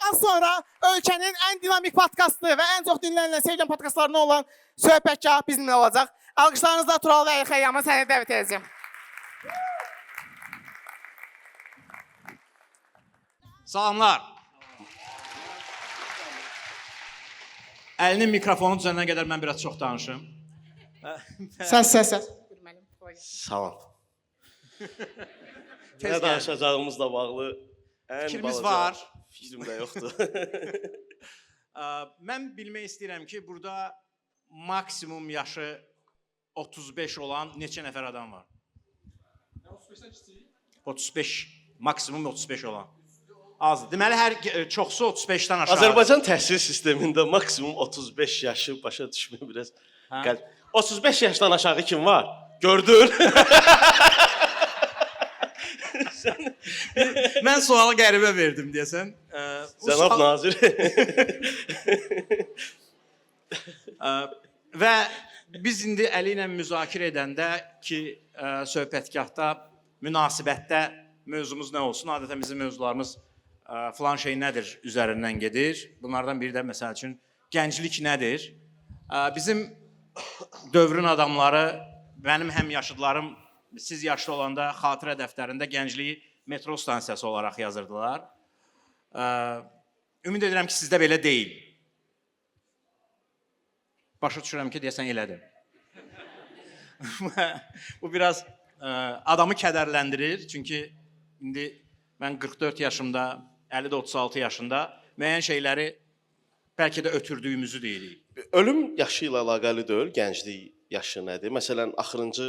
az sonra ölkənin ən dinamik podkastı və ən çox dinlənilən sevgilən podkastlarından olan Söhbətgah bizimlə olacaq. Alqışlarınızla Tural və Xəyyamı səni dəvət edəcəm. Salamlar. Əlinin mikrofonu düzənənə qədər mən biraz çox danışım. Səs. Salam. Nə danışacağımızla bağlı Fikrimiz var. Fikrim də yoxdur. Mən bilmək istəyirəm ki, burada maksimum yaşı 35 olan neçə nəfər adam var? 35, maksimum 35 olan. Az. Deməli, çoxsu 35-dən aşağı. Azərbaycan təhsil sistemində maksimum 35 yaşı başa düşmək biraz qəlb. 35 yaşdan aşağı kim var? Gördün? Mən sualı qəribə verdim deyəsən. Cənab Nazir. Və biz indi Əli ilə müzakirə edəndə ki, söhbətgahda, münasibətdə mövzumuz nə olsun? Adətən bizim mövzularımız filan şey nədir üzərindən gedir. Bunlardan biri də məsəl üçün gənclik nədir? Bizim dövrün adamları, mənim həmyaşıdlarım, siz yaşlı olanda xatirə dəftərində gəncliyi metro stansiyası olaraq yazırdılar. Ümid edirəm ki, sizdə belə deyil. Başa düşürəm ki, deyəsən elədir. Bu biraz adamı kədərləndirir. Çünki indi mən 44 yaşımda, Əli də 36 yaşında müəyyən şeyləri bəlkə də ötürdüyümüzü deyirik. Ölüm yaşı ilə əlaqəli deyil, gənclik yaşı nədir? Məsələn, axırıncı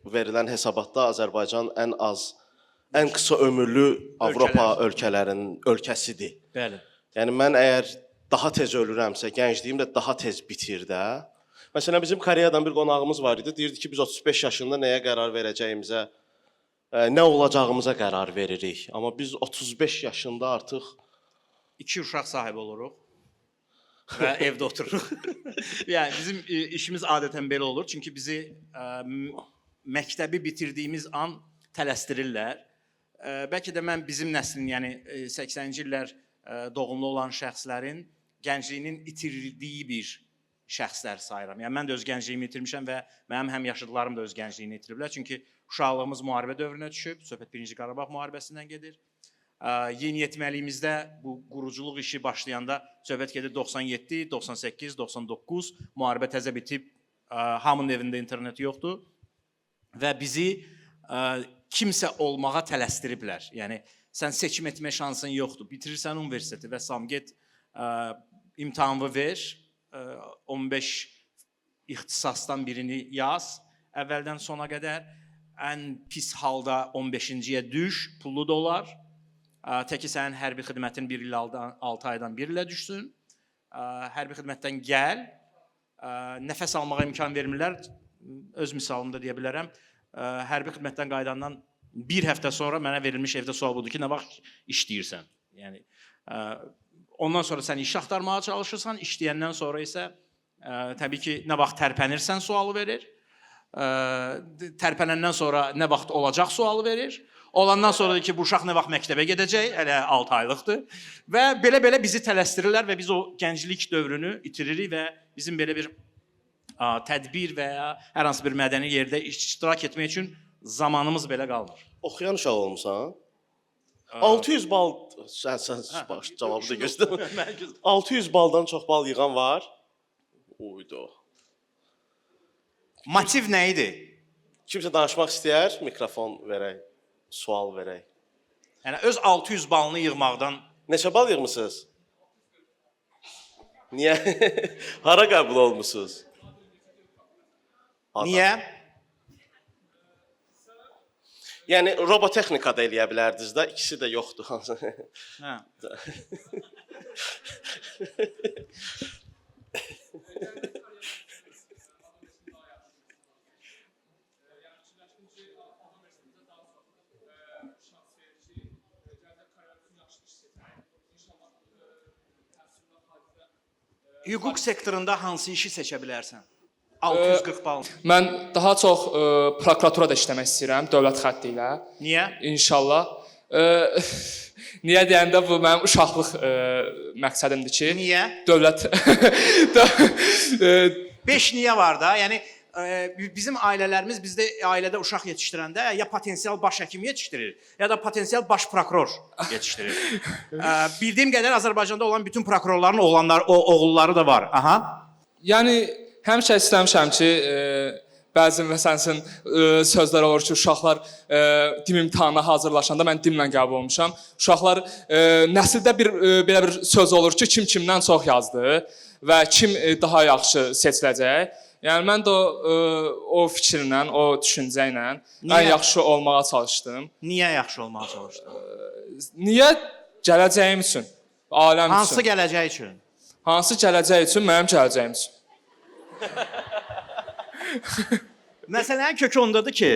verilən hesabatda Azərbaycan ən qısa ömürlü Avropa ölkələrinin ölkəsidir. Bəli. Yəni mən əgər daha tez ölürəmsə, gəncliyim də daha tez bitir də. Məsələn, bizim Koreyadan bir qonağımız var idi. Deyirdi ki, biz 35 yaşında nəyə qərar verəcəyimizə, nə olacağımıza qərar veririk. Amma biz 35 yaşında artıq 2 uşaq sahibi oluruq və evdə otururuq. Yəni bizim işimiz adətən belə olur. Çünki bizi məktəbi bitirdiyimiz an tələsdirirlər. Bəlkə də mən bizim nəslin, yəni 80-ci illər doğumlu olan şəxslərin gəncliyinin itirildiyi bir şəxslər sayıram. Yəni mən də öz gəncliyimi itirmişəm və mənim həmyaşıdlarım da öz gəncliyini itiriblər. Çünki uşaqlığımız müharibə dövrünə düşüb. Söhbət 1-ci Qarabağ müharibəsindən gedir. Yeniyetməliyimizdə bu quruculuq işi başlayanda söhbət gedir 97, 98, 99 müharibə təzə bitib, hamının evində internet yoxdur və bizi kimsə olmağa tələsdiriblər. Yəni sən seçim etmə şansın yoxdur. Bitirirsən universiteti və get imtahanı ver, 15 ixtisasdan birini yaz, əvvəldən sona qədər ən pis halda 15-ciyə düş, pullu da olar. Təki sənin hərbi xidmətin 1 il 6 aydan 1 ilə düşsün. Hərbi xidmətdən gəl, nəfəs almağa imkan vermirlər. Öz misalımda deyə bilərəm. Hərbi xidmətdən qayıdandan bir həftə sonra mənə verilmiş evdə sual budur ki, nə vaxt işləyirsən? Yəni, ondan sonra sən iş axtarmağa çalışırsan, işləyəndən sonra isə təbii ki, nə vaxt tərpənirsən sualı verir. Tərpənəndən sonra nə vaxt olacaq sualı verir. Olandan sonra ki, bu uşaq nə vaxt məktəbə gedəcək, hələ 6 aylıqdır. Və belə-belə bizi tələsdirirlər və biz o gənclik dövrünü itiririk və bizim belə bir tədbir və ya hər hansı bir mədəni yerdə iştirak etmək üçün zamanımız belə qalmır. Oxuyan uşaq olmusan? 600 bal, sən cavabı da göstər. 600 baldan çox bal yığan var. Uydu. Motiv nə idi? Kimsə danışmaq istəyər, mikrofon verək. Sual verək. Yəni, öz 600 balını yığmaqdan... Neçə bal yığmısınız? Niyə? Hara qəbul olmuşsunuz? Niyə? Yəni, robotexnikada eləyə bilərdiniz də, ikisi də yoxdur. Hə. Hüquq sektorunda hansı işi seçə bilərsən? 640 bal. Mən daha çox prokuraturada işləmək istəyirəm, dövlət xətti ilə. Niyə? İnşallah. Niyə deyəndə bu mənim uşaqlıq məqsədimdir ki, Niyə? dövlət 5 niyə var da? Yəni bizim ailələrimiz bizdə ailədə uşaq yetişdirəndə ya potensial baş həkim yetişdirir, ya da potensial baş prokuror yetişdirir. Bildiyim qədər Azərbaycanda olan bütün prokurorların oğulları da var. Aha. yəni həmişə istəmişəm ki, bəzi məsələn sözlər olur ki, uşaqlar dim imtahanına hazırlaşanda mən dimlə qəbul olmuşam. Uşaqlar nəsildə belə bir söz olur ki, kim kimdən çox yazdı və kim daha yaxşı seçiləcək. Yəni mən də o fikirlə, o düşüncə ilə ən yaxşı olmağa çalışdım. Niyə yaxşı olmağa çalışdın? Niyə? Gələcəyim üçün, aləm üçün. Hansı gələcək üçün? Hansı gələcək üçün? Mənim gələcəyim üçün. Məsələnin kökü ondadır ki,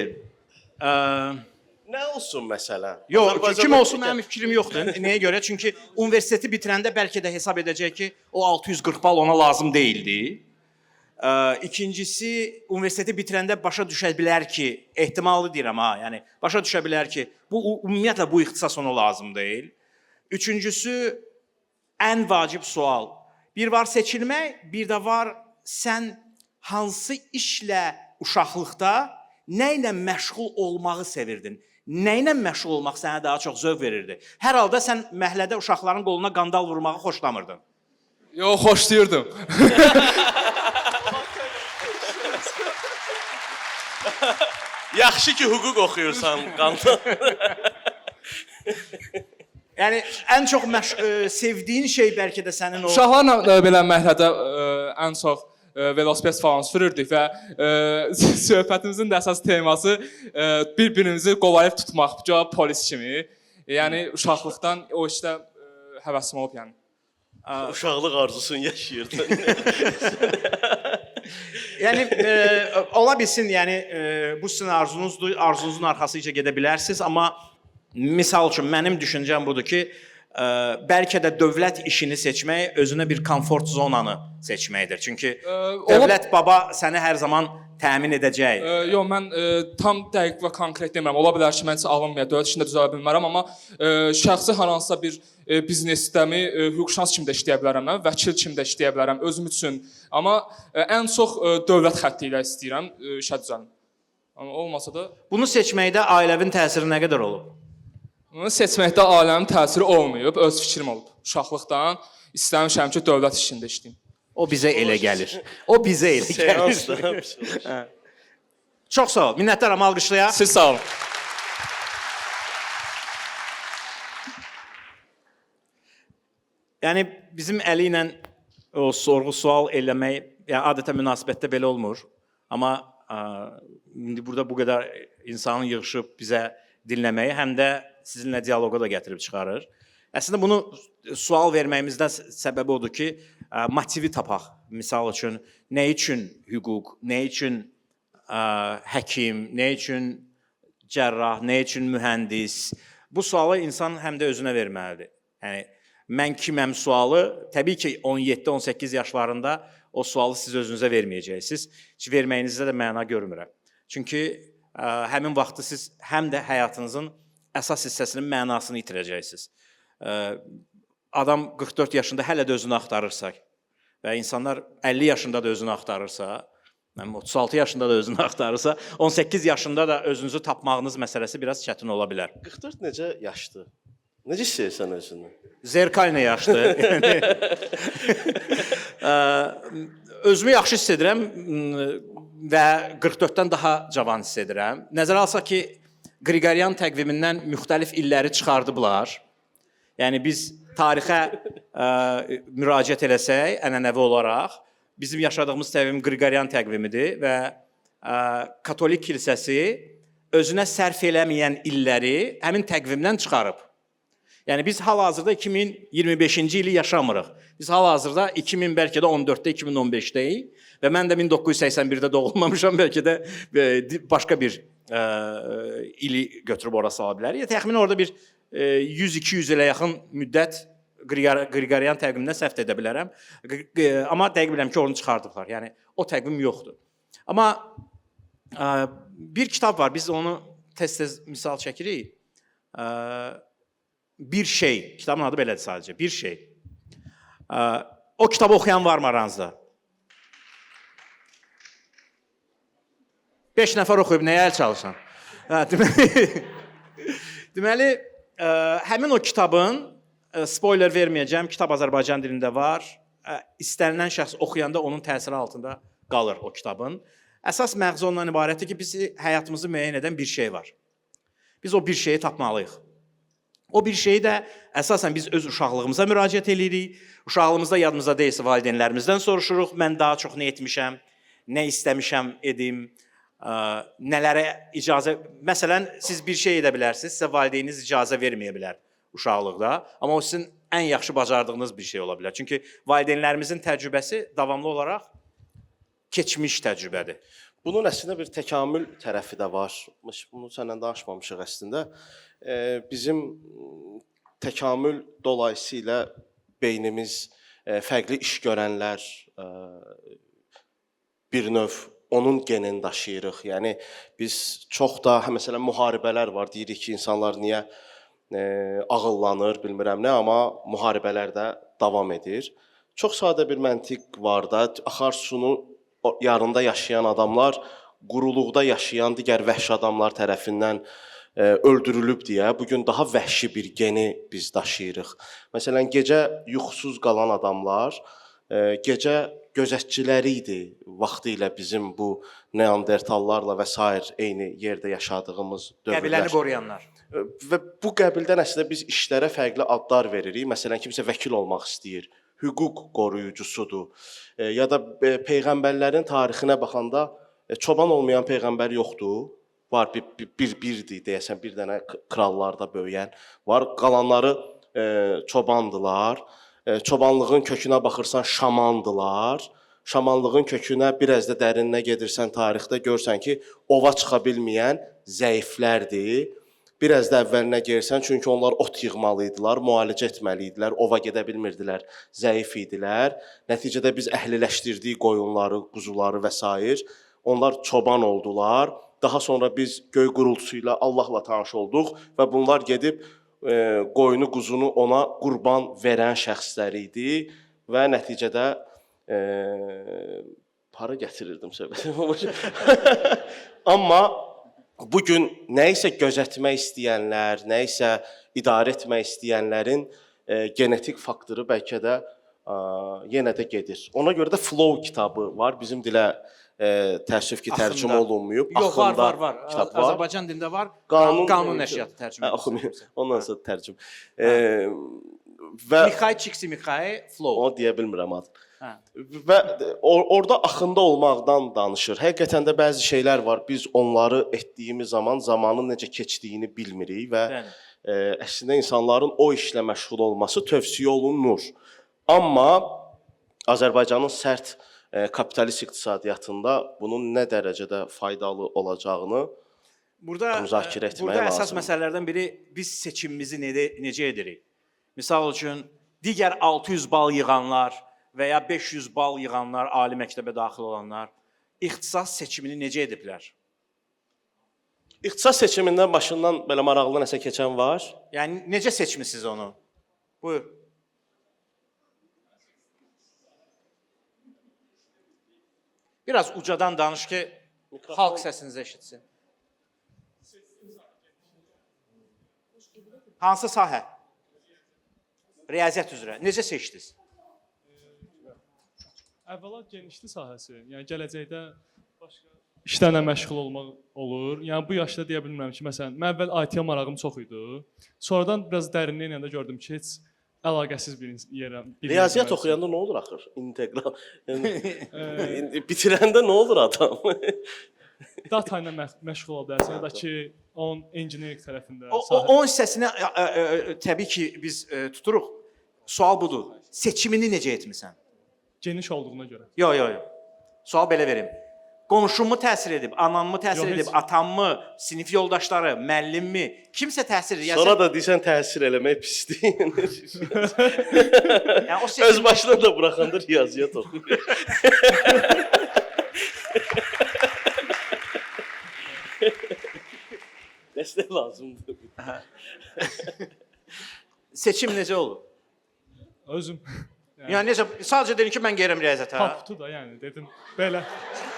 Nə olsun məsələn? yox, kim olsun mənim fikrim yoxdur. Nəyə görə? Çünki universiteti bitirəndə bəlkə də hesab edəcək ki, o 640 bal ona lazım deyildi. İkincisi, universiteti bitirəndə başa düşə bilər ki, ehtimallı deyirəm ha, yəni başa düşə bilər ki, bu ümumiyyətlə bu ixtisas ona lazım deyil. Üçüncüsü, ən vacib sual. Bir var seçilmək, bir də var sən hansı işlə uşaqlıqda nə ilə məşğul olmağı sevirdin? Nə ilə məşğul olmaq sənə daha çox zövq verirdi? Hər halda sən məhəllədə uşaqların qoluna qandal vurmağı xoşlamırdın. Yox, xoşlayırdım. Yaxşı ki, hüquq oxuyursan, qanun. Yəni ən çox sevdiyin şey bəlkə də sənin o Uşaqlarla belə məhəllədə ən çox velosiped falan sürürdük və söhbətimizin də əsas teması bir-birimizi qolayıb tutmaq, polis kimi. Yəni uşaqlıqdan o işdə həvəsim olub yəni. Uşaqlıq arzusunu yaşayırdın. Yəni ola bilsin, yəni bu sizin arzunuzdur, arzunuzun arxasınca gedə bilərsiniz, amma misal üçün mənim düşüncəm budur ki, bəlkə də dövlət işini seçmək özünə bir komfort zonanı seçməkdir. Çünki dövlət baba səni hər zaman təmin edəcək. Yox, mən tam dəqiq və konkret demirəm. Ola bilər ki, mən heç alınmaya, dövlət işində düzələ bilmərəm, amma şəxsi hər hansısa bir biznesdəmi hüquqşünas kimi də işləyə bilərəm, vəkil kimi də işləyə bilərəm özüm üçün. Amma ən çox dövlət xətti ilə istəyirəm işə düzəlim. Amma olmasa da bunu seçməkdə ailəvin təsiri nə qədər olub? Bunu seçməkdə ailəmin təsiri olmayıb, öz fikrim olub. Uşaqlıqdan istəmişəm ki, dövlət işində işləyim. O bizə elə gəlir. O bizə elə gəlir. Çox sağ ol. Minnətdaram, alqışlayaq. Siz sağ olun. Yəni bizim əli ilə o sorğu-sual eləmək, yəni adətən münasibətdə belə olmur. Amma indi burada bu qədər insanın yığılıb bizə dinləməyi həm də sizinlə dialoqa da gətirib çıxarır. Əslində bunu sual verməyimizdə səbəbi odur ki, motivi tapaq. Misal üçün, nə üçün hüquq, nə üçün həkim, nə üçün cərrah, nə üçün mühəndis? Bu sualı insan həm də özünə verməlidir. Yəni mən kiməm sualı, təbii ki 17-18 yaşlarında o sualı siz özünüzə verməyəcəksiniz. Heç verməyinizdə də məna görmürəm. Çünki həmin vaxtı siz həm də həyatınızın əsas hissəsinin mənasını itirəcəksiniz. Adam 44 yaşında hələ də özünü axtarırsa və insanlar 50 yaşında da özünü axtarırsa, 36 yaşında da özünü axtarırsa, 18 yaşında da özünüzü tapmağınız məsələsi biraz çətin ola bilər. 44 necə yaşdır? Necə istəyirsən özünü? Zerkalna yaşdır. Özümü yaxşı hiss edirəm və 44-dən daha cavan hiss edirəm. Nəzərə alsaq ki, Qriqoryan təqvimindən müxtəlif illəri çıxardıblar. Yəni biz tarixə müraciət eləsək, ənənəvi olaraq, bizim yaşadığımız təqvim Qriqoryan təqvimidir və Katolik kilsəsi özünə sərf eləməyən illəri həmin təqvimdən çıxarıb. Yəni biz hal-hazırda 2025-ci ili yaşamırıq. Biz hal-hazırda 2000 bəlkə də 14-də, 2015-deyik və mən də 1981-də doğulmamışam, bəlkə də başqa bir ili götürüb ora sala bilər. Ya təxminən orada bir 100-200 ilə yaxın müddət Qriqoryan təqvimindən səhv edə bilərəm. Amma dəqiq bilirəm ki, onu çıxardıblar. Yəni o təqvim yoxdur. Amma bir kitab var, biz onu tez-tez misal çəkirik. bir şey, kitabın adı belədir sadəcə, bir şey. O kitabı oxuyan varmı aranızda? 5 nəfər oxuyub nəyə əl çalışan? Deməli, həmin o kitabın, spoiler verməyəcəm, kitab Azərbaycan dilində var. İstənilən şəxs oxuyanda onun təsiri altında qalır o kitabın. Əsas məğzi ondan ibarətdir ki, bizi həyatımızı müəyyən edən bir şey var. Biz o bir şeyi tapmalıyıq. O bir şeyi də əsasən biz öz uşaqlığımıza müraciət edirik. Uşaqlığımızda yadımızda deyilsə valideynlərimizdən soruşuruq. Mən daha çox nə etmişəm, nə istəmişəm edim, nələrə icazə... Məsələn, siz bir şey edə bilərsiniz, sizə valideyniniz icazə verməyə bilər uşaqlıqda. Amma o sizin ən yaxşı bacardığınız bir şey ola bilər. Çünki valideynlərimizin təcrübəsi davamlı olaraq keçmiş təcrübədir. Bunun əslində bir təkamül tərəfi də var. Bunu səndən danışmamışıq əslində. Bizim təkamül dolayısıyla beynimiz fərqli iş görənlər bir növ onun genini daşıyırıq. Yəni biz çox da məsələn müharibələr var. Deyirik ki, insanlar niyə ağıllanır, bilmirəm nə, amma müharibələr də davam edir. Çox sadə bir məntiq var da, axarsunu yarında yaşayan adamlar quruluqda yaşayan digər vəhşi adamlar tərəfindən öldürülüb deyə bugün daha vəhşi bir geni biz daşıyırıq. Məsələn, gecə yuxusuz qalan adamlar gecə gözətçiləri idi vaxtilə bizim bu neandertallarla və sair eyni yerdə yaşadığımız dövrlər. Qəbiləni qoruyanlar. Və bu qəbildən əslində biz işlərə fərqli adlar veririk. Məsələn, kimsə vəkil olmaq istəyir, hüquq qoruyucusudur. Ya da peyğəmbərlərin tarixinə baxanda çoban olmayan peyğəmbər yoxdur. Var birdir deyəsən, bir dənə krallarda böyüyən var. Qalanları çobandılar. Çobanlığın kökünə baxırsan şamandılar. Şamanlığın kökünə biraz da dərinə gedirsən tarixdə görsən ki, ova çıxa bilməyən zəiflərdir. Biraz da əvvəlinə gəlsən, çünki onlar ot yığmalıydılar, müalicə etməliydilər, ova gedə bilmirdilər, zəif idilər. Nəticədə biz əhliləşdirdik qoyunları, quzuları və s. Onlar çoban oldular. Daha sonra biz göy gurultusu ilə Allahla tanış olduq və bunlar gedib qoyunu, quzunu ona qurban verən şəxslər idi və nəticədə para gətirirdim söhbəti. Amma bugün nə isə gözətmək istəyənlər, nə isə idarə etmək istəyənlərin genetik faktoru bəlkə də yenə də gedir. Ona görə də Flow kitabı var. Bizim dilə təəssüf ki, tərcümə olunmayıb. Yox, var. Azərbaycan dilində var. Qanun nəşriyyatı tərcümə olunub. Ondan sonra tərcüm. Mikhay Csikszentmihalyi Flow. O deyə bilmirəm adı. Və orada axında olmaqdan danışır. Həqiqətən də bəzi şeylər var. Biz onları etdiyimiz zaman zamanın necə keçdiyini bilmirik və əslində insanların o işlə məşğul olması tövsiyə olunur. Amma Azərbaycanın sərt kapitalist iqtisadiyyatında bunun nə dərəcədə faydalı olacağını müzakirə etmək lazımdır. Burada əsas məsələlərdən biri biz seçimimizi necə edirik? Misal üçün, digər 600 bal yığanlar və ya 500 bal yığanlar, ali məktəbə daxil olanlar ixtisas seçimini necə ediblər? İxtisas seçimindən başından belə maraqlı nəsə keçən var? Yəni, necə seçmisiniz onu? Buyur. Biraz ucadan danış ki, xalq səsinizi eşitsin. Hansı sahə? Riyaziyyat üzrə. Necə seçdiniz? Əvvəla genişli sahəsi. Yəni gələcəkdə başqa işlərlə məşğul olmaq olur. Yəni bu yaşda deyə bilmirəm ki, məsələn, mən əvvəl IT-yə marağım çox idi. Sonradan biraz dərinliklə də gördüm ki, heç əlaqəsiz bir yerə. Riyaziyyat oxuyanda nə olur axır? İntegral. Yəni bitirəndə nə olur adam? Data ilə məşğul ola bilərsən ya da ki, onun engineering tərəfində. Onun hissəsini təbii ki, biz tuturuq. Sual budur. Seçimini necə etmisən? Geniş olduğuna görə. Yox. Sual belə verim. Qonşummu təsir edib, anamı təsir edib, atamı, sinif yoldaşları, müəllimmi, kimsə təsir edir. Sonra da deyirsən təsir eləmək pisdir. Yəni o seçim öz başına da buraxanda riyaziyyat oxuyur. Dəstək lazımdır. seçim necə olub? Özüm Yəni necə sadəcə dedin ki, mən gəlirəm riyaziyyata. tapdı da, yəni dedim belə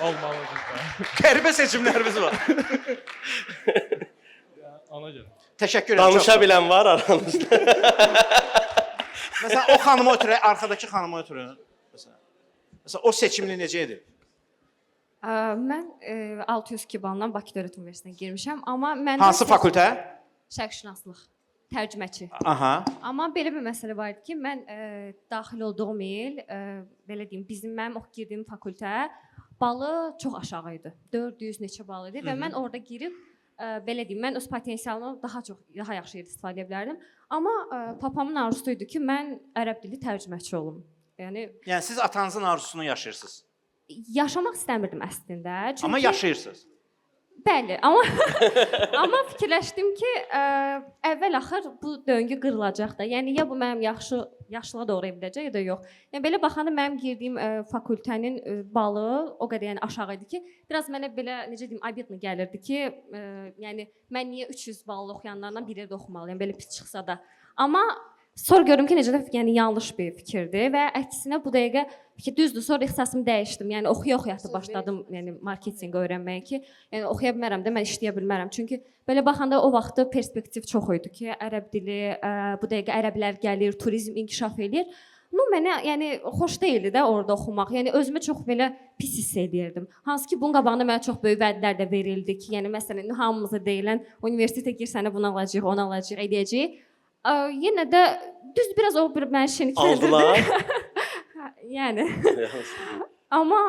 olmalıdır da. Qəribə seçimlərimiz var. Ona görə. Təşəkkür edirəm. Danışa bilən var aranızda. Məsələn, o xanıma oturun, arxadakı xanıma oturun. Məsələn, o seçimini necə edib? Mən 602 balla Bakı Dövlət Universitetinə girmişəm, amma mən Hansı fakültə? Şərqşünaslıq, tərcüməçi. Aha. Amma belə bir məsələ var idi ki, mən daxil olduğum il, belə deyim, mənim girdiyim fakültə balı çox aşağı idi. 400 neçə bal idi və mən orada girib belə deyim, mən öz potensialımı daha yaxşı istifadə edə bilərdim. Amma papamın arzusu idi ki, mən ərəb dili tərcüməçi olum. Yəni siz atanızın arzusunu yaşayırsınız. yaşamaq istəmirdim əslində. Çünki Amma yaşayırsınız. Bəli, amma fikirləşdim ki, əvvəl-axır bu döngü qırılacaq da. Yəni ya bu mənim yaşlığa doğru evləcək ya da yox. Yəni belə baxanda mənim girdiyim fakültənin balı o qədər yəni aşağı idi ki, biraz mənə belə necə deyim, obidli gəlirdi ki, yəni mən niyə 300 ballı oxuyanlardan biri də oxumalıyam, belə pis çıxsa da. Amma sonra gördüm ki, necə də yəni yanlış bir fikirdir və əksinə bu dəqiqə ki, düzdür, sonra ixtisasımı dəyişdim. Yəni oxuya-oxuya başladım, yəni marketinq öyrənməyə ki, yəni oxuya bilmərəm də, mən işləyə bilmərəm. Çünki belə baxanda o vaxtda perspektiv çox idi ki, ərəb dili, bu dəqiqə ərəblər gəlir, turizm inkişaf eləyir. Mənə yəni xoş deyildi də orada oxumaq. Yəni özümü çox belə pis hiss edirdim. Hansı ki, bunun qabağında mənə çox böyük vədlər də verildi ki, yəni məsələn hamımıza deyilən universitetə girsənə bunu alacağıq, onu alacağıq, edəcəyik. Yenə də düz biraz o bir mən şenliklərdə. Aldılar. Yəni. Amma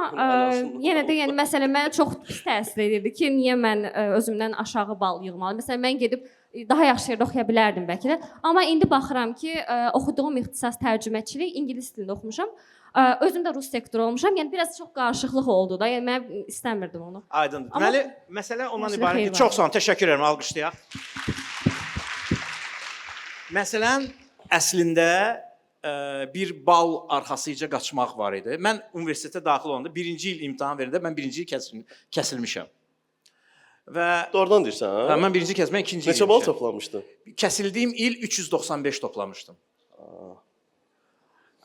yenə də yəni məsələn mənə çox pis təsir edirdi ki, niyə mən özümdən aşağı bal yığmalıyam. Məsələn mən gedib daha yaxşı yerdə oxuya bilərdim bəlkə də. Amma indi baxıram ki, oxuduğum ixtisas tərcüməçilik ingilis dilində oxumuşam. Özüm də rus sektoru olmuşam. Yəni biraz çox qarışıqlıq oldu da. Yəni mən istəmirdim onu. Aydındır. Deməli, məsələ ondan ibarətdir. Çox sağ olun, təşəkkür edirəm, alqışlayaq. Məsələn, əslində bir bal arxasıca qaçmaq var idi. Mən universitetə daxil olanda birinci il imtahan verəndə mən birinci il kəsilmişəm. Və Doğrudan deyirsən, ha? mən birinci kəs, mən ikinci il. Neçə bal toplamışdın? Kəsildiyim il 395 toplamışdım.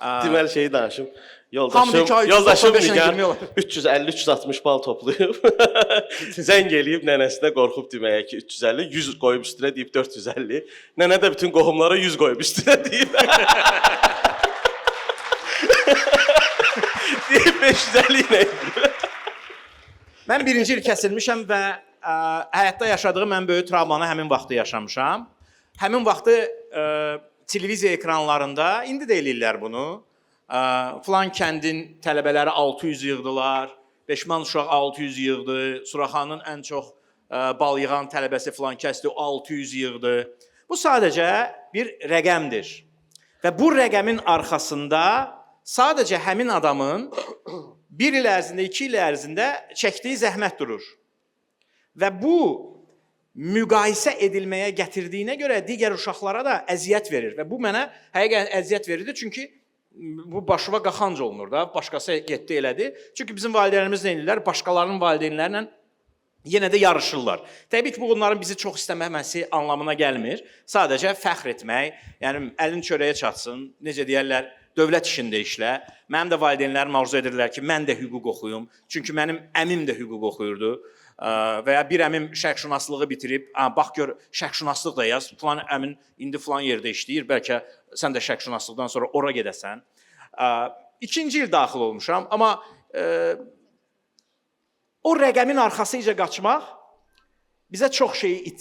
Deməli şeyi danışım. Hamı Yoldaşım Nigar Nigar 350-360 bal toplayıb. Zəng eləyib nənəsinə qorxub deməyə ki 350, 100 qoyub üstünə deyib 450. Nənə də bütün qohumlara 100 qoyub üstünə deyib. Deyib 550 ilə. Mən birinci il kəsilmişəm və həyatda yaşadığım ən böyük travmanı həmin vaxtı yaşamışam. Həmin vaxtı televiziya ekranlarında, indi də eləyirlər bunu. Falan kəndin tələbələri 600 yığdılar, Beşman uşaq 600 yığdı, Suraxanın ən çox bal yığan tələbəsi falan kəsdi, 600 yığdı. Bu sadəcə bir rəqəmdir. Və bu rəqəmin arxasında sadəcə həmin adamın 1 il ərzində, 2 il ərzində çəkdiyi zəhmət durur. Və bu müqayisə edilməyə gətirdiyinə görə digər uşaqlara da əziyyət verir və bu mənə həqiqətən əziyyət verirdi, çünki bu başıva qaxanc olunur da, başqası getdi elədi. Çünki bizim valideynlərimiz nə edirlər? Başqalarının valideynlərlə yenə də yarışırlar. Təbii ki, bu onların bizi çox istəməməsi anlamına gəlmir. Sadəcə fəxr etmək, yəni əlin çörəyə çatsın, necə deyərlər, dövlət işində işlə. Mənim də valideynlərim arzu edirlər ki, mən də hüquq oxuyum. Çünki mənim əmim də hüquq oxuyurdu. Və ya bir əmim şərqşünaslığı bitirib, bax gör, şərqşünaslıq da yaz, falan əmin indi falan yerdə işləyir, bəlkə sən də şərqşünaslıqdan sonra ora gedəsən. İkinci il daxil olmuşam, amma o rəqəmin arxasıca qaçmaq bizə çox şeyi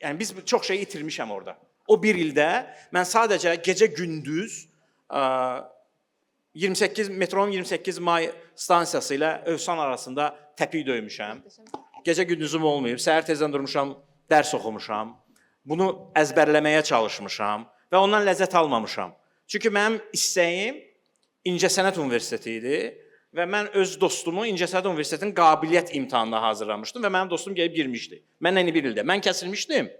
yəni biz çox şeyi itirmişəm orada. O bir ildə mən sadəcə gecə-gündüz 28 metronun 28 may stansiyası ilə Övsan arasında təpik döymüşəm. Gecə-gündüzüm olmayıb, səhər tezdən durmuşam, dərs oxumuşam. Bunu əzbərləməyə çalışmışam və ondan ləzzət almamışam. Çünki mənim istəyim İncəsənət Universiteti idi və mən öz dostumu İncəsənət Universitetinin qabiliyyət imtahanına hazırlamışdım və mənim dostum gəlib girmişdi. Məndən bir ildə. Mən kəsilmişdim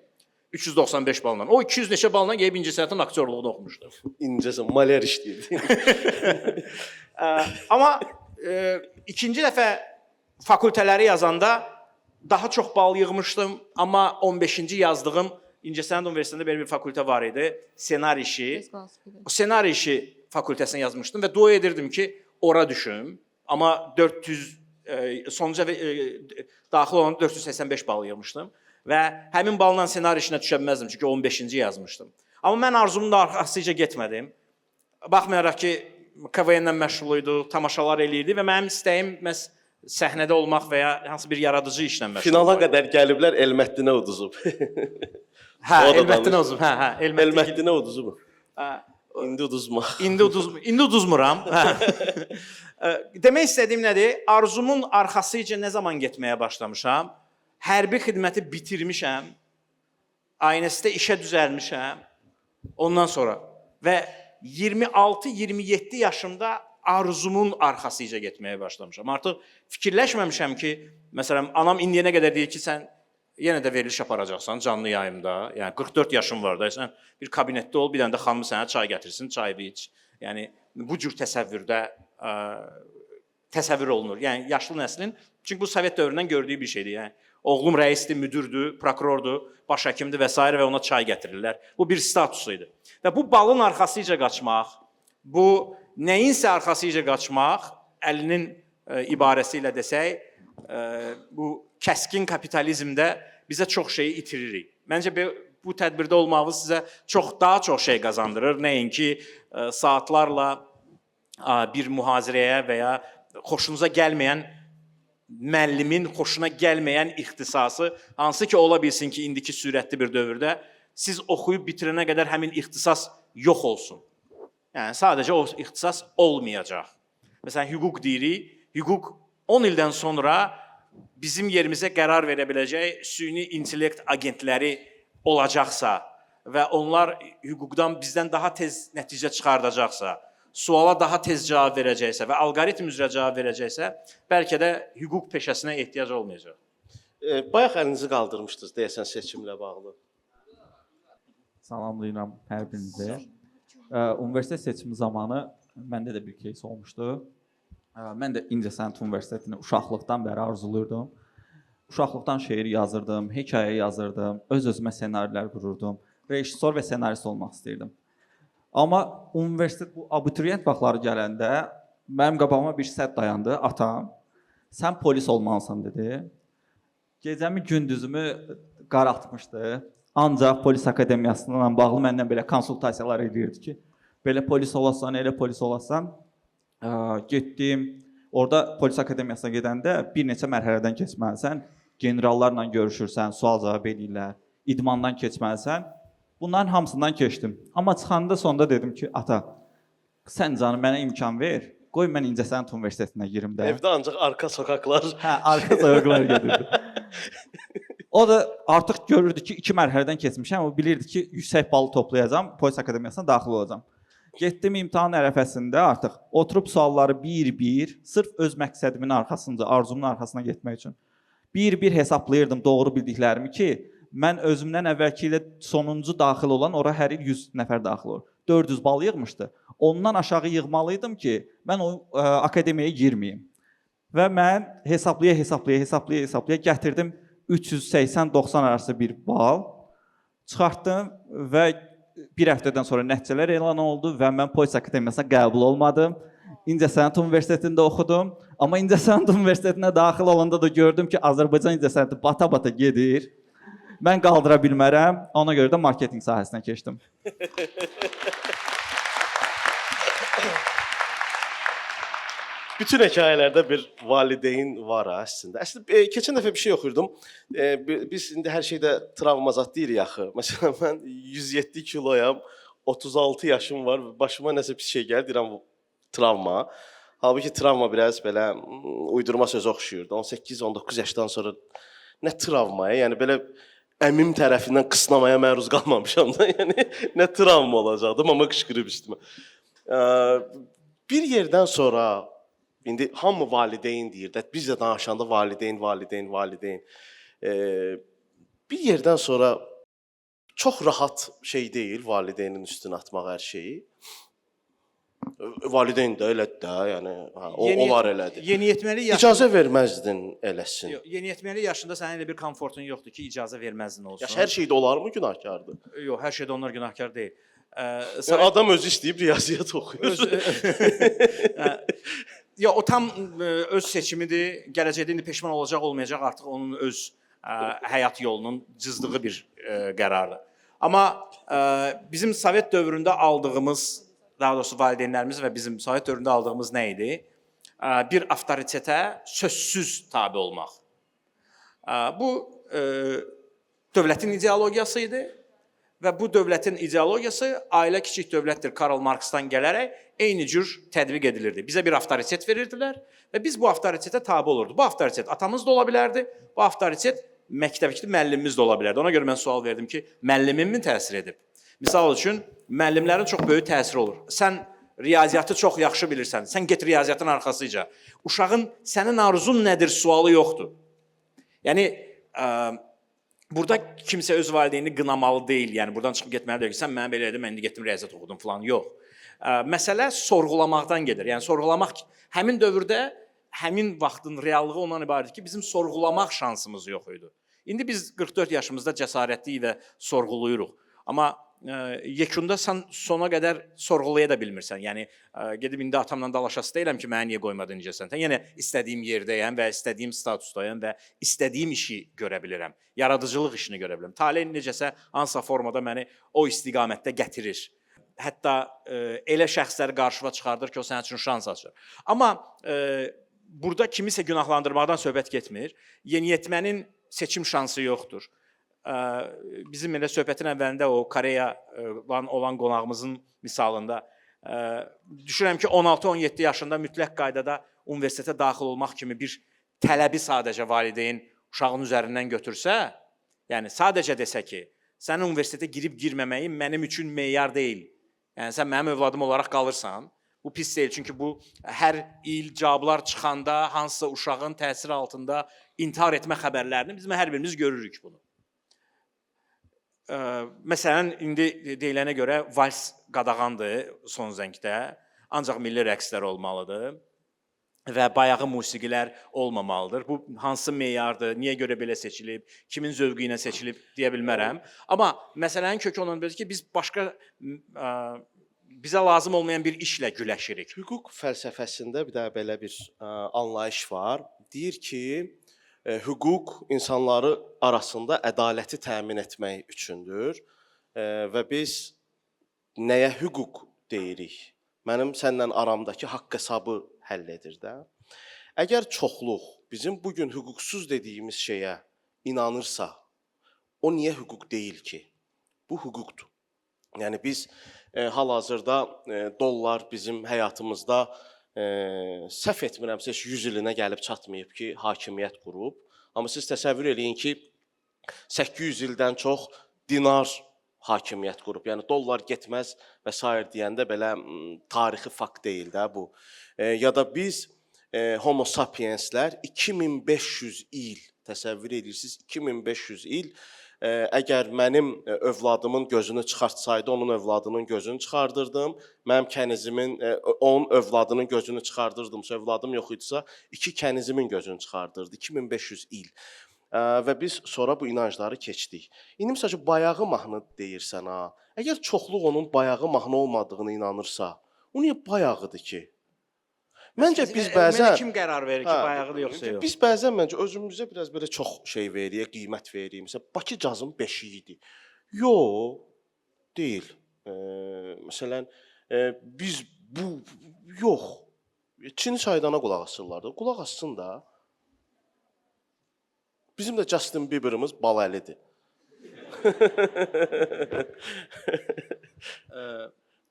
395 balla. O 200 neçə balla gəlib İncəsənətin aktyorluğunu oxumuşdu. İncəsən, malyar işləyirdi. Amma ikinci dəfə fakültələri yazanda daha çox bal yığmışdım, amma 15-ci yazdığım İncəsənət Universitetində belə bir fakültə var idi, ssenari işi. O ssenari işi fakültəsini yazmışdım və dua edirdim ki, ora düşüm. Amma 400 sonuncu daxil olanda 485 bal yığmışdım və həmin balla ssenari işinə düşə bilməzdim çünki 15-ci yazmışdım. Amma mən arzumun da arxasıca getmədim. Baxmayaraq ki, KVN-lə məşğul idi, tamaşalar eləyirdi və mənim istəyim məhz səhnədə olmaq və ya hansı bir yaradıcı işlə məşğul olmaq. Finala qədər gəliblər Elməddinə uduzub. Hə, O da Elməddinə uduzub. Hə, Elməddinə uduzub. İndi uduzmaq. İndi uduzmuram. Demək istədiyim nədir? Arzumun arxasıca nə zaman getməyə başlamışam? Hərbi xidməti bitirmişəm. ANS-də işə düzəlmişəm. Ondan sonra və 26-27 yaşımda arzumun arxasıca getməyə başlamışam. Artıq fikirləşməmişəm ki, məsələn, anam indiyənə qədər deyir ki, sən yenə də veriliş aparacaqsan canlı yayımda. Yəni 44 yaşın var da, sən bir kabinetdə ol, bir dənə də xanım sənə çay gətirsin, çayı iç. Yəni bu cür təsəvvürdə təsəvvür olunur. Yəni yaşlı nəslin, çünki bu Sovet dövründən gördüyü bir şeydir. Yəni oğlum rəisdir, müdürdür, prokurordur, baş həkimdir və s. və ona çay gətirirlər. Bu bir status idi. Və bu balın arxasıca qaçmaq, bu nəyinsə arxasıca qaçmaq, əlinin ibarəsi ilə desək, bu kəskin kapitalizmdə bizə çox şeyi itiririk. Məncə bu tədbirdə olmağınız sizə daha çox şey qazandırır. Nəinki saatlarla bir mühazirəyə və ya xoşunuza gəlməyən müəllimin xoşuna gəlməyən ixtisası, hansı ki ola bilsin ki, indiki sürətli bir dövrdə siz oxuyub bitirənə qədər həmin ixtisas yox olsun. Yəni sadəcə o ixtisas olmayacaq. Məsələn, hüquq deyirik. Hüquq 10 ildən sonra bizim yerimizə qərar verə biləcək süni intellekt agentləri olacaqsa və onlar hüquqdan bizdən daha tez nəticə çıxardacaqsa, suala daha tez cavab verəcəksə və alqoritm üzrə cavab verəcəksə, bəlkə də hüquq peşəsinə ehtiyac olmayacaq. Bayaq əlinizi qaldırmışdınız deyəsən seçimlə bağlı. Salamlayıram hər birinizi. Universitet seçimi zamanı məndə də bir кейs olmuşdu. Mən də İncəsənət Universitetini uşaqlıqdan bəri arzuluyurdum. Uşaqlıqdan şeir yazırdım, hekayə yazırdım, öz-özümə ssenarilər qururdum. Rejissor və senarist olmaq istəyirdim. Amma universitet bu abituriyent vaxtları gələndə mənim qabağıma bir sədd dayandı. Atam, sən polis olmalısan dedi. Gecəmi gündüzümü qaraltmışdı. Ancaq polis akademiyasıyla bağlı məndən belə konsultasiyalar edirdi ki, belə polis olasan, elə polis olasan. Getdim. Orada polis akademiyasına gedəndə bir neçə mərhələdən keçməlisən. Generallarla görüşürsən, sual cavab edirlər. İdmandan keçməlisən. Bunların hamısından keçdim. Amma çıxanda sonda dedim ki, ata, sən canım mənə imkan ver. Qoy mən İncəsənət Universitetinə girim də. Evdə ancaq arka sokaqlar. Hə, arka sokaqlar gedirdi. O da artıq görürdü ki, 2 mərhələdən keçmişəm. O bilirdi ki, yüksək balı toplayacağam, polis akademiyasına daxil olacağam. Getdim imtahan ərəfəsində artıq oturub sualları bir-bir, sırf öz məqsədimin arxasınca, arzumun arxasına getmək üçün bir-bir hesablayırdım doğru bildiklərimi ki, mən özümdən əvvəlki ilə sonuncu daxil olan ora hər il 100 nəfər daxil olur. 400 bal yığmışdı. Ondan aşağı yığmalıydım ki, mən o akademiyaya girməyim. Və mən hesablaya gətirdim 380-90 arası bir bal çıxartdım və bir həftədən sonra nəticələr elan oldu və mən polis akademiyasına qəbul olmadım. İncəsənət Universitetində oxudum. Amma İncəsənət Universitetinə daxil olanda da gördüm ki, Azərbaycan İncəsənəti bata-bata gedir. Mən qaldıra bilmərəm. Ona görə də marketinq sahəsinə keçdim. Bütün hekayələrdə bir valideyn var əslində. Əslində keçən dəfə bir şey oxuyurdum. Biz indi hər şeydə travmazat deyirik axı. Məsələn mən 107 kiloyam, 36 yaşım var, başıma nəsə pis şey gəlir, deyirəm travma. Halbuki travma biraz belə uydurma söz oxşuyurdu. 18-19 yaşdan sonra nə travmaya, yəni belə əmim tərəfindən qısnamaya məruz qalmamışam da, yəni nə travma olacaqdı, amma qışqırıb üstümə. Bir yerdən sonra İndi hamı valideyn deyir də, biz də danışanda valideyn. Bir yerdən sonra çox rahat şey deyil valideynin üstünə atmaq hər şeyi. Valideyn də elədi də, yəni onlar elədi. Yeniyetməli yaşında İcazə verməzdin eləsin. Yox, yeniyetməli yaşında sənin elə bir komfortun yoxdur ki, icazə verməzdin olsun. Yaş hər şeydə olar mı günahkardır? Yox, hər şeydə onlar günahkar deyil. Yəni adam özü istəyib riyaziyyat oxuyur. Ya o tam öz seçimidir. Gələcəkdə indi peşman olacaq, olmayacaq artıq onun öz həyat yolunun cızdığı bir qərardır. Amma bizim Sovet dövründə aldığımız, daha doğrusu valideynlərimiz və bizim Sovet dövründə aldığımız nə idi? Bir avtoritetə sözsüz tabe olmaq. Bu dövlətin ideologiyası idi və bu dövlətin ideologiyası ailə kiçik dövlətdir Karl Marksdan gələrək eyni cür tətbiq edilirdi. Bizə bir avtoritet verirdilər və biz bu avtoritetə tabe olurduq. Bu avtoritet atamız da ola bilərdi, bu avtoritet məktəbdəki müəllimimiz də ola bilərdi. Ona görə mən sual verdim ki, müəllimim mi təsir edib? Misal üçün, müəllimlərin çox böyük təsiri olur. Sən riyaziyyatı çox yaxşı bilirsən, sən get riyaziyyatın arxasıca. Uşağın sənin arzun nədir sualı yoxdur. Yəni, burada kimsə öz valideyni qınamalı deyil, yəni buradan çıxıb getməli deyil ki, sən mənə belə edin, mən indi getdim riyaziyyat oxudum falan, yox. Məsələ sorğulamaqdan gedir. Yəni, sorğulamaq həmin dövrdə, həmin vaxtın reallığı ondan ibarət ki, bizim sorğulamaq şansımız yox idi. İndi biz 44 yaşımızda cəsarətliyik və sorğuluyuruq. Amma yekunda sən sona qədər sorğulaya da bilmirsən. Yəni, gedib indi atamla dalaşası deyiləm ki, mənə niyə qoymadın necəsən. Yəni, istədiyim yerdəyəm və istədiyim statusdayım və istədiyim işi görə bilirəm. Yaradıcılıq işini görə bilirəm. Taley necəsə, hansısa formada məni o istiqamətdə gətirir. Hətta elə şəxsləri qarşıma çıxardır ki, o sənin üçün şans açır. Amma burada kimisə günahlandırmaqdan söhbət getmir. Yeniyetmənin seçim şansı yoxdur. Bizim elə söhbətin əvvəlində o Koreyadan olan qonağımızın misalında düşünürəm ki, 16-17 yaşında mütləq qaydada universitetə daxil olmaq kimi bir tələbi sadəcə valideyn uşağın üzərindən götürsə, yəni sadəcə desə ki, sənin universitetə girib-girməməyin mənim üçün meyar deyil. Yəni sən mənim övladım olaraq qalırsan, bu pis deyil. Çünki bu hər il cavablar çıxanda hansısa uşağın təsiri altında intihar etmə xəbərlərini biz hər birimiz görürük bunu. Məsələn, indi deyilənə görə vals qadağandır son zəngdə, ancaq milli rəqslər olmalıdır və bayağı musiqilər olmamalıdır. Bu hansı meyardır, niyə görə belə seçilib, kimin zövqü ilə seçilib deyə bilmərəm. Amma məsələnin kökü ondan belədir ki, biz başqa bizə lazım olmayan bir işlə güləşirik. Hüquq fəlsəfəsində bir də belə bir anlayış var. Deyir ki, hüquq insanları arasında ədaləti təmin etmək üçündür və biz nəyə hüquq deyirik? Mənim səndən aramdakı haqq hesabı həll edir də. Əgər çoxluq bizim bugün hüquqsuz dediyimiz şeyə inanırsa, o niyə hüquq deyil ki? Bu hüquqdur. Yəni biz hal-hazırda dollar bizim həyatımızda səhv etmirəmsə 100 ilinə gəlib çatmayıb ki, hakimiyyət qurub. Amma siz təsəvvür eləyin ki, 800 ildən çox dinar hakimiyyət qurub. Yəni dollar getməz və s. deyəndə belə tarixi fakt deyil də bu. Ya da biz Homo sapienslər 2500 il təsəvvür edirsiniz, 2500 il əgər mənim övladımın gözünü çıxartsaydı, onun övladının gözünü çıxardırdım. Mənim kənizimin, onun övladının gözünü çıxardırdımsa, övladım yox idisə, 2 kənizimin gözünü çıxardırdı. 2500 il. Və biz sonra bu inancları keçdik. İndi məsələn, bayağı mahnı deyirsən, ha. Əgər çoxluq onun bayağı mahnı olmadığını inanırsa, o niyə bayağıdır ki? Məncə biz bəzən kim qərar verir ki, bayağıdır yoxsa yox? Biz bəzən məncə özümüzə biraz belə çox şey veririk, qiymət veririk. Məsələn, Bakı cazın beşiyi idi. Yox, deyil. Məsələn, biz bu yox. Çin çaydana qulaq asırlar da. Qulaq assın da. Bizim də Justin Bieber'ımız Balaəlidir.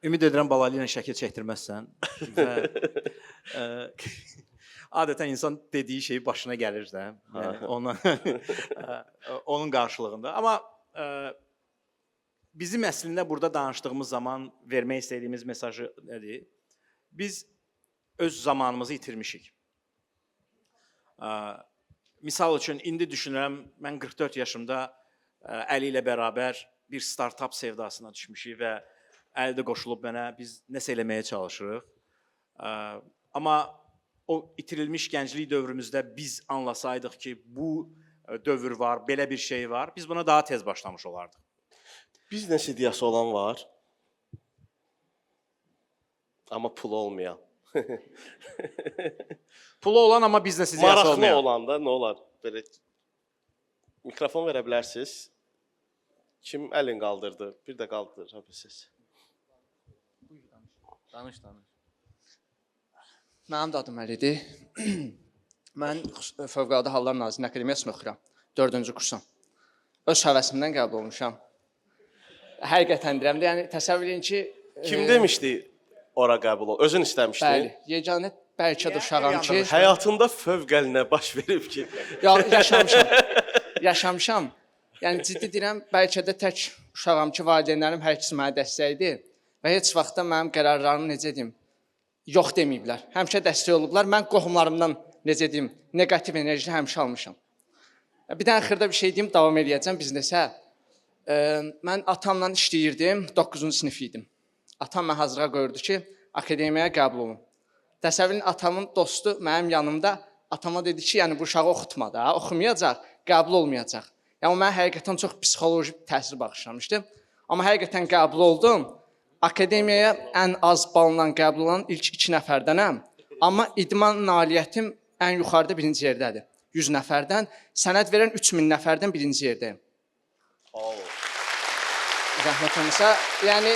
Ümid edirəm Balaəli ilə şəkil çəkdirməzsən və adətən insan dediyi şey başına gəlir də. Yəni onun qarşılığında. Amma bizim əslində burada danışdığımız zaman vermək istədiyimiz mesajı nədir? Biz öz zamanımızı itirmişik. Misal üçün, indi düşünürəm, mən 44 yaşımda Əli ilə bərabər bir startup sevdasına düşmüşük və Əli də qoşulub mənə, biz nəsə eləməyə çalışırıq. Amma o itirilmiş gənclik dövrümüzdə biz anlasaydıq ki, bu dövr var, belə bir şey var, biz buna daha tez başlamış olardıq. Biznes ideyası olan var. Amma pulu olmayan. Pulu olan amma biznes ideyası Maraqlı olmayan. olanda nə olar? Belə mikrofon verə bilərsiniz. Kim əlin qaldırdı? Bir də qaldıra biləsiniz. Danış. Mənim də adım Əlidir. Mən Fövqəladə Hallar Nazirliyinin Akademiyasında oxuyuram. 4-cü kursum. Öz həvəsimdən qəbul olmuşam. Həqiqətən deyirəm də, yəni təsəvvür edin ki, Kim demişdi ora qəbul ol? Özün istəmişdin. bəli, yeganə bəlkə də uşağam ki, Həyatında fövqəlinə baş verib ki. yaşamışam. Yəni ciddi deyirəm, bəlkə də tək uşağam ki, valideynlərim hər ikisi mənə dəstəkdir və heç vaxt da mənim qərarlarımı necə deyim, yox deməyiblər. Həmişə dəstək olublar. Mən qohumlarımdan necə deyim, neqativ enerji həmişə almışam. Bir də axırda bir şey deyim, davam edəcəm biznesə. Mən atamla işləyirdim, 9-cu sinif idim. Atam mən hazırlığa qoyurdu ki, akademiyaya qəbul olum. Təsəvvür edin, atamın dostu mənim yanımda atama dedi ki, yəni bu uşağı oxutma da, oxumayacaq, qəbul olmayacaq. Yəni mən həqiqətən çox psixoloji təsir bağışlamışdı. Amma həqiqətən qəbul oldum. Akademiyaya ən az balla qəbul olan ilk 2 nəfərdənəm. Amma idman nailiyyətim ən yuxarıda 1-ci yerdədir. 100 nəfərdən, sənəd verən 3000 nəfərdən 1-ci yerdəyim. Zəhmət olmasa, yəni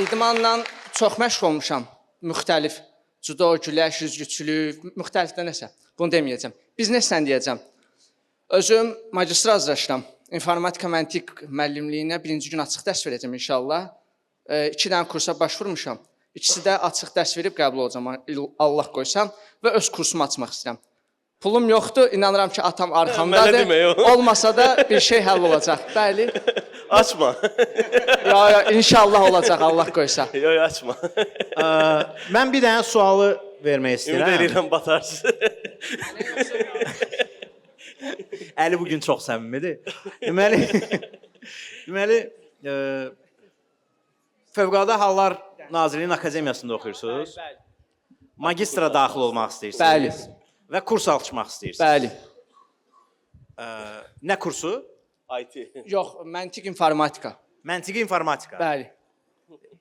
idmanla çox məşğul olmuşam. Müxtəlif judo, güləş, yüzgüçülük, müxtəlif də nəsə. Bunu deməyəcəm. Bizneslə deyəcəm. Özüm magistr hazırlaşıram. İnformatika məntiq müəllimliyinə 1-ci gün açıq dərs verəcəm inşallah. 2 dənə kursa başvurmuşam. İkisi də açıq dərs verib qəbul olacam Allah qoysam və öz kursumu açmaq istəyirəm. Pulum yoxdur, inanıram ki, atam arxamdadır. Olmasa da bir şey həll olacaq. Bəli. Açma. Ya inşallah olacaq Allah qoysa. Yox, açma. Mən bir dənə sualı vermək Ümid istəyirəm. edirəm batarsınız. Əli bugün çox səmimidir. Deməli, Fövqəladə Hallar Nazirliyinin Akademiyasında oxuyursunuz. Magistra daxil olmaq istəyirsiniz. Bəli. Və kurs alışmaq istəyirsiniz. Bəli. Nə kursu? IT. Yox, məntiq informatika. Məntiqi informatika. Bəli.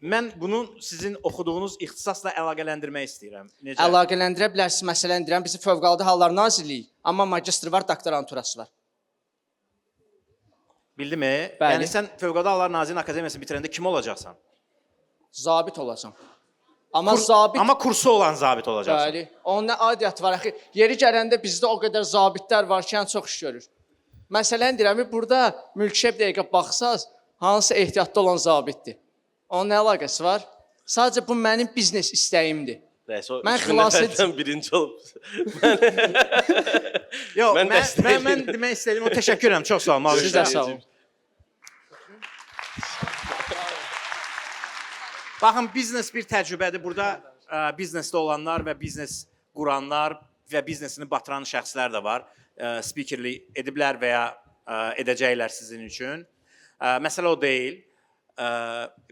Mən bunu sizin oxuduğunuz ixtisasla əlaqələndirmək istəyirəm. Necə? Əlaqələndirə bilərsiniz, məsələndirəm. Bizi Fövqəladə Hallar Nazirliyi, amma magistr var, doktoranturası var. Bildimi? Bəli. Yəni sən Fövqəladə Hallar Nazirliyinin Akademiyasını bitirəndə kim olacaqsan? Zabit olacam. Amma zabit... Amma kursu olan zabit olacaqsan. Bəli. Onun nə adiyyatı var axı? Yeri gələndə bizdə o qədər zabitlər var ki, çox iş görür. Məsələn deyirəm, burada mülkşəb dəqiqə baxsaz, hansı ehtiyatlı olan zabitdir? Onun nə əlaqəsi var? Sadəcə bu mənim biznes istəyimdir. Nəysə, Mən 3000 xilas nəfərdən birinci olub. Yox, Mən dəstəkləyirəm. mən demək istədim, təşəkkür edirəm. Çox sağ olun. Siz də sağ olun. Baxın, biznes bir təcrübədir. Burada biznesdə olanlar və biznes quranlar və biznesini batıran şəxslər də var. Spikerlik ediblər və ya edəcəklər sizin üçün. Məsələ o deyil.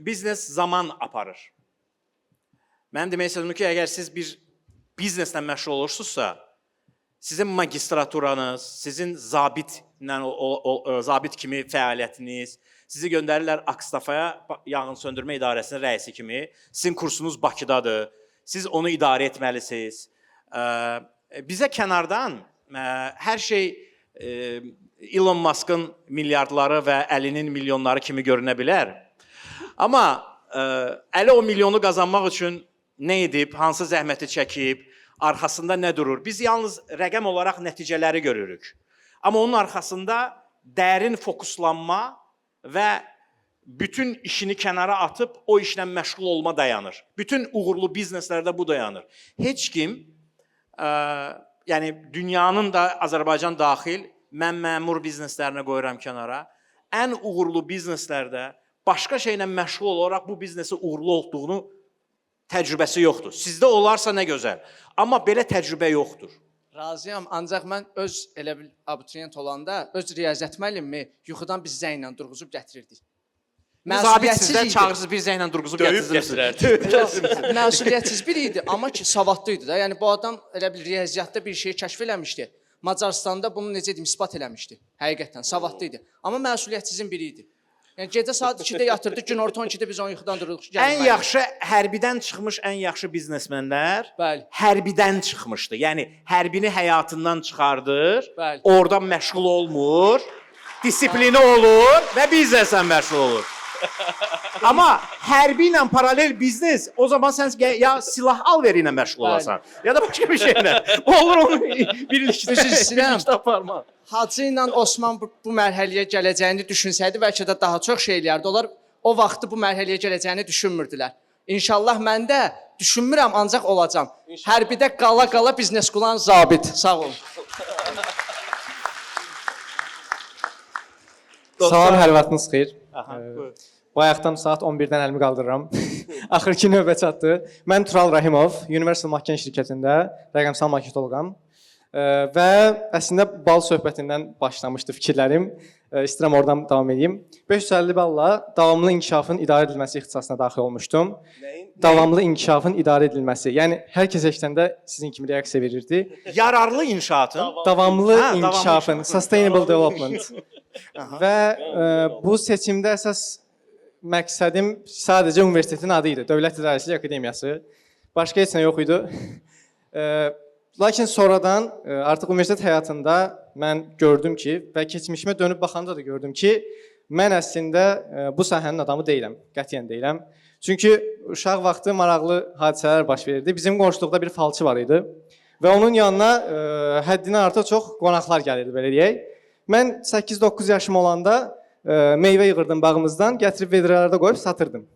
Biznes zaman aparır. Mənim demək istədiyim ki, əgər siz bir bizneslə məşğul olursunuzsa, sizin magistraturanız, sizin zabit kimi fəaliyyətiniz, sizi göndərirlər Akstafaya, yanğın söndürmə idarəsinin rəisi kimi, sizin kursunuz Bakıdadır, siz onu idarə etməlisiniz. Bizə kənardan hər şey Elon Musk'ın milyardları və Əlinin milyonları kimi görünə bilər. Amma Əli o milyonu qazanmaq üçün nə edib, hansı zəhməti çəkib, arxasında nə durur? Biz yalnız rəqəm olaraq nəticələri görürük. Amma onun arxasında dərin fokuslanma və bütün işini kənara atıb o işlə məşğul olma dayanır. Bütün uğurlu bizneslərdə bu dayanır. Heç kim, yəni dünyanın da Azərbaycan daxil, mən məmur bizneslərini qoyuram kənara, ən uğurlu bizneslərdə başqa şeylə məşğul olaraq bu biznesi uğurlu olduğunu təcrübəsi yoxdur. Sizdə olarsa nə gözəl. Amma belə təcrübə yoxdur. Razıyam, ancaq mən öz elə bil abituriyent olanda öz riyaziyyat müəllimimi yuxudan biz zənglə durğuzub gətirirdik. Zabit sizdə idi. çağırsız bir zənglə durğuzub Döyüb gətirirsiniz. gətirərdi. Məsuliyyətsiz biri idi, amma ki savadlı idi də. Yəni bu adam elə bir riyaziyyatda bir şey kəşf eləmişdi. Macaristanda bunu necə deyim, isbat eləmişdi. Həqiqətən savadlı idi. Amma məsuliyyətsizin biri idi. Yəni gecə saat 2-də yatırdı, günorta 12-də biz onu yuxudan dururduq. Ən yaxşı hərbidən çıxmış ən yaxşı biznesmenlər Bəli. hərbidən çıxmışdı. Yəni hərbini həyatından çıxardır, Bəli. oradan məşğul olmur, disiplini olur və bizneslə məşğul olur. Amma hərbi ilə paralel biznes, o zaman sən ya silah alveri ilə məşğul olasan, ya da başqa bir şeylə. Olur onu birlikdə aparmaq. Hacı ilə Osman bu mərhələyə gələcəyini düşünsəydi, bəlkə də daha çox şey eləyərdi. Onlar o vaxtı bu mərhələyə gələcəyini düşünmürdülər. İnşallah mən də düşünmürəm, ancaq olacam. Hərbidə qala-qala biznes qulan zabit. Sağ olun. Salam, hər vaxtınız xeyir. Aha, buyur. Bayaqdan saat 11-dən əlimi qaldırıram. Axırki növbə çatdı. Mən Tural Rahimov, Universal Makin şirkətində rəqəmsal marketoloqam. Və əslində bal söhbətindən başlamışdı fikirlərim. İstəyirəm oradan davam edeyim. 550 balla davamlı inkişafın idarə edilməsi ixtisasına daxil olmuşdum. Davamlı inkişafın idarə edilməsi. Yəni hər kəs eşidəndə sizin kimi reaksiya verirdi. Yararlı inşaatın Davamlı Ha, inkişafın, sustainable development. Və bu seçimdə əsas məqsədim sadəcə universitetin adı idi. Dövlət İdarəçilik Akademiyası. Başqa heç nə yox idi. Lakin sonradan artıq universitet həyatında mən gördüm ki və keçmişimə dönüb baxanda da gördüm ki, mən əslində bu sahənin adamı deyiləm, qətiyyən deyiləm. Çünki uşaq vaxtı maraqlı hadisələr baş verirdi. Bizim qonşuluqda bir falçı var idi və onun yanına həddindən artıq çox qonaqlar gəlirdi, belə deyək. Mən 8-9 yaşım olanda meyvə yığırdım bağımızdan, gətirib vedrələrdə qoyub satırdım.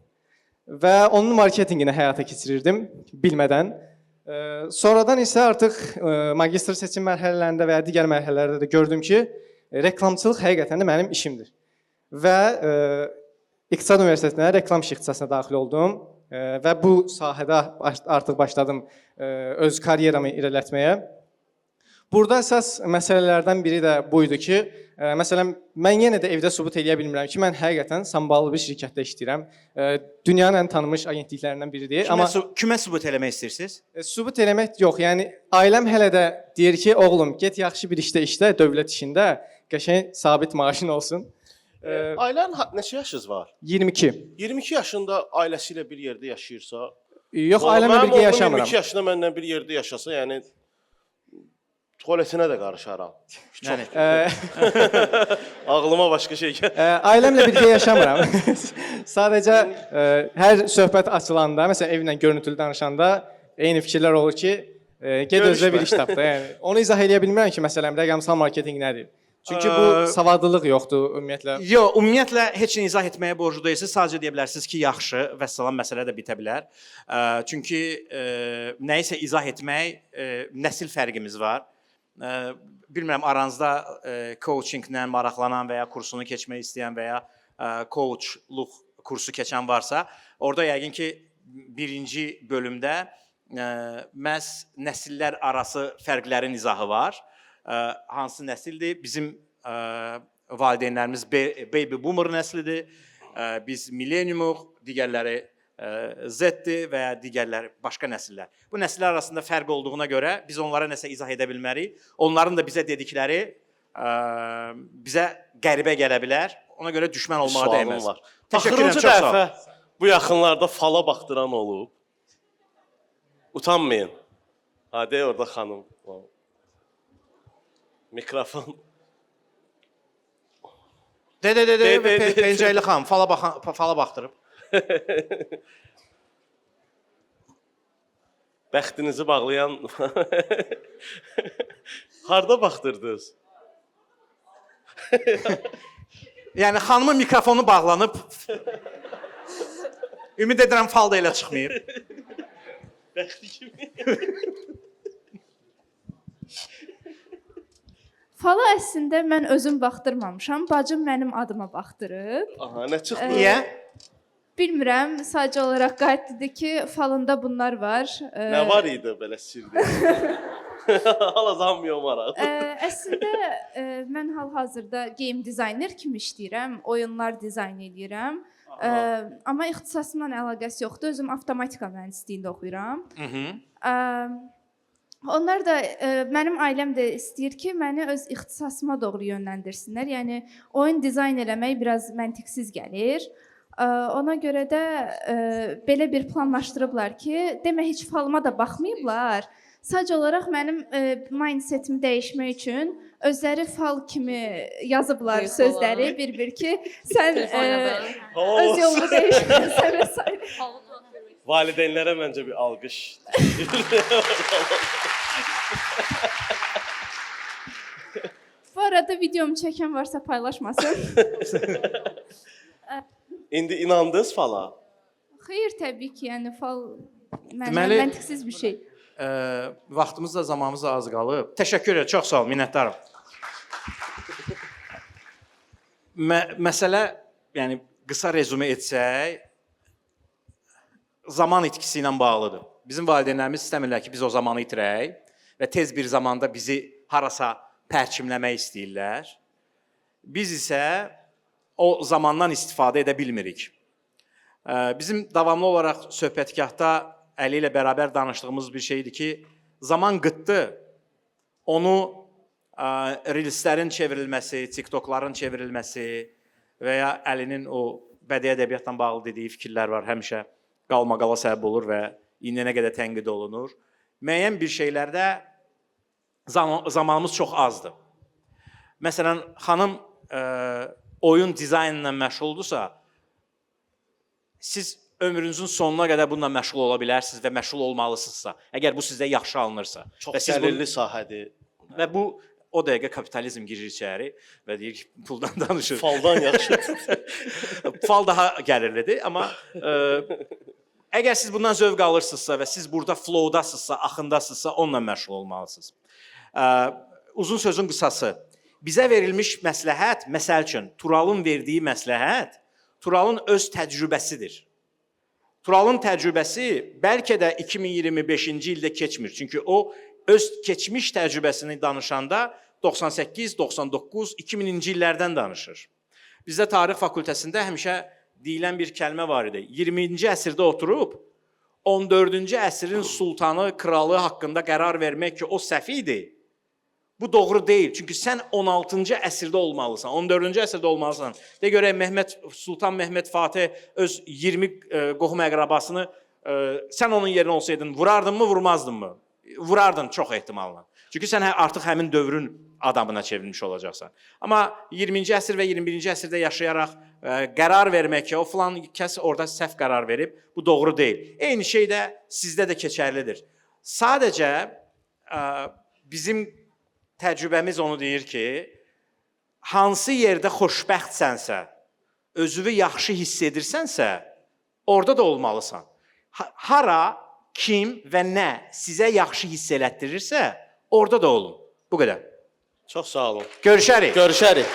Və onun marketinqini həyata keçirirdim bilmədən. Sonradan isə artıq magistr seçim mərhələlərində və ya digər mərhələlərdə də gördüm ki, reklamçılıq həqiqətən də mənim işimdir. Və İqtisad Universitetinə reklam işi ixtisasına daxil oldum və bu sahədə artıq başladım öz karyeramı irələtməyə. Burada əsas məsələlərdən biri də buydu ki, məsələn, mən yenə də evdə sübut eləyə bilmirəm ki, mən həqiqətən samballı bir şirkətdə işləyirəm. Dünyanın ən tanınmış agentliklərindən biridir. Kimə sübut eləmək istəyirsiniz? Sübut eləmək yox, yəni ailəm hələ də deyir ki, oğlum, get yaxşı bir işdə işlə, dövlət işində, qəşəng sabit maaşın olsun. Ailən neçə yaşınız var? 22. 22 yaşında ailəsi ilə bir yerdə yaşayırsa, Yox, ailəmlə birgə yaşamıram. 22 yaşında mənlə bir yerdə yaşasa, yəni tualetinə də qarışaram. Yəni Ağlıma başqa şey gəlir. Ailəmlə birgə yaşamıram. Sadəcə hər söhbət açılanda, məsələn, evlə görüntülü danışanda eyni fikirlər olur ki, get özünə bir iş tap da. Yəni onu izah eləyə bilmirəm ki, məsələn, rəqəmsal marketinq nədir? Çünki bu savadlılıq yoxdur ümumiyyətlə. Yox, ümumiyyətlə heç nə izah etməyə borclu deyilsiniz. Sadəcə deyə bilərsiniz ki, yaxşı və salam məsələ də bitə bilər. Çünki nə isə izah etmək nəsil fərqimiz var. Bilmirəm aranızda coachinglə maraqlanan və ya kursunu keçmək istəyən və ya coachluq kursu keçən varsa, orada yəqin ki, birinci bölümdə məhz nəsillər arası fərqlərin izahı var. Hansı nəsildir? Bizim valideynlərimiz baby boomer nəslidir. Biz milleniumuq, digərləri Z-dir və ya digərləri başqa nəsillər. Bu nəsillər arasında fərq olduğuna görə biz onlara nəsə izah edə bilmərik. Onların da bizə dedikləri bizə qəribə gələ bilər. Ona görə düşmən olmağa dəyməz. Təşəkkür edirəm, çox sağ olun. Bu yaxınlarda fala baxdıran olub. Utanmayın. Hadi orada xanım. Mikrofon. Pencəyli xanım, fala baxdırıb. Bəxtinizi bağlayan harda baxdırdınız? Yəni xanımın mikrofonu bağlanıb. Ümid edirəm fal da elə çıxmayıb. Bəxti kimi. Fala əslində mən özüm baxdırmamışam. Bacım mənim adıma baxdırıb. Aha, nə çıxdı? Niyə? Bilmirəm, sadəcə olaraq qayıtdı ki, falında bunlar var. Nə var idi belə sirdə? Hala zanmıyor maraq. Əslində mən hal-hazırda game dizayner kimi işləyirəm, oyunlar dizayn edirəm. Amma ixtisasımla əlaqəsi yoxdur. Özüm avtomatika mühəndisliyi oxuyuram. Onlar da mənim ailəm də istəyir ki, məni öz ixtisasıma doğru yönləndirsinlər. Yəni oyun dizayn eləmək biraz məntiqsiz gəlir. Ona görə də belə bir planlaşdırıblar ki, demə heç falıma da baxmayıblar. Sadəcə olaraq mənim mindsetimi dəyişmək üçün özləri fal kimi yazıblar sözləri bir-bir ki, sən öz yolunu dəyişməlisən və s. Valideynlərə məncə bir alqış. Bu arada videomu çəkən varsa paylaşmasın. İndi inandınız fala? Xeyr, təbii ki, yəni fal Deməli- məntiqsiz bir şey. Vaxtımız da zamanımız da az qalıb. Təşəkkür edirəm, çox sağ ol, minnətdaram. Məsələ, yəni qısa rezümə etsək, zaman itkisi ilə bağlıdır. Bizim valideynlərimiz istəmirlər ki, biz o zamanı itirək və tez bir zamanda bizi harasa pərçimləmək istəyirlər. Biz isə o zamandan istifadə edə bilmirik. Bizim davamlı olaraq söhbətgahda Əli ilə bərabər danışdığımız bir şeydir ki, zaman qıtdı. Onu reelslərin çevrilməsi, TikTokların çevrilməsi və ya Əlinin o bədii ədəbiyyatla bağlı dediyi fikirlər var, həmişə qalmaqala səbəb olur və indiyənə qədər tənqid olunur. Müəyyən bir şeylərdə zamanımız çox azdır. Məsələn, xanım oyun dizaynı ilə məşğuldursa, siz ömrünüzün sonuna qədər bununla məşğul ola bilərsiniz və məşğul olmalısınızsa, əgər bu sizdə yaxşı alınırsa. Çox gəlirli sahədir. Və bu o dəqiqə kapitalizm girir içəri və deyir ki, puldan danışır. Faldan yaxşı. Fal daha gəlirlidir, amma əgər siz bundan zövq alırsınızsa və siz burada flowdasınızsa, axındasınızsa, onunla məşğul olmalısınız. Uzun sözün qısası, bizə verilmiş məsləhət, məsəl üçün, Turalın verdiyi məsləhət, Turalın öz təcrübəsidir. Turalın təcrübəsi bəlkə də 2025-ci ildə keçmir. Çünki o öz keçmiş təcrübəsini danışanda 98, 99, 2000-ci illərdən danışır. Bizdə tarix fakültəsində həmişə deyilən bir kəlmə var idi. 20-ci əsrdə oturub 14-cü əsrin sultanı, kralı haqqında qərar vermək ki, o səhv idi. Bu doğru deyil. Çünki sən 16-cı əsrdə olmalısan, 14-cü əsrdə olmalısan. De görək, Sultan Mehmet Fatih öz 20 qohum əqrabasını sən onun yerinə olsaydın, vurardın mı, vurmazdın mı? Vurardın çox ehtimalla. Çünki sən artıq həmin dövrün adamına çevrilmiş olacaqsan. Amma 20-ci əsr və 21-ci əsrdə yaşayaraq qərar vermək ki, o filan kəs orada səhv qərar verib, bu doğru deyil. Eyni şey də sizdə də keçərlidir. Sadəcə bizim təcrübəmiz onu deyir ki, hansı yerdə xoşbəxtsənsə, özünü yaxşı hiss edirsənsə, orada da olmalısan. Hara, kim və nə sizə yaxşı hiss elətdirirsə, orada da olun. Bu qədər. Çox sağ olun. Görüşərik. Görüşərik.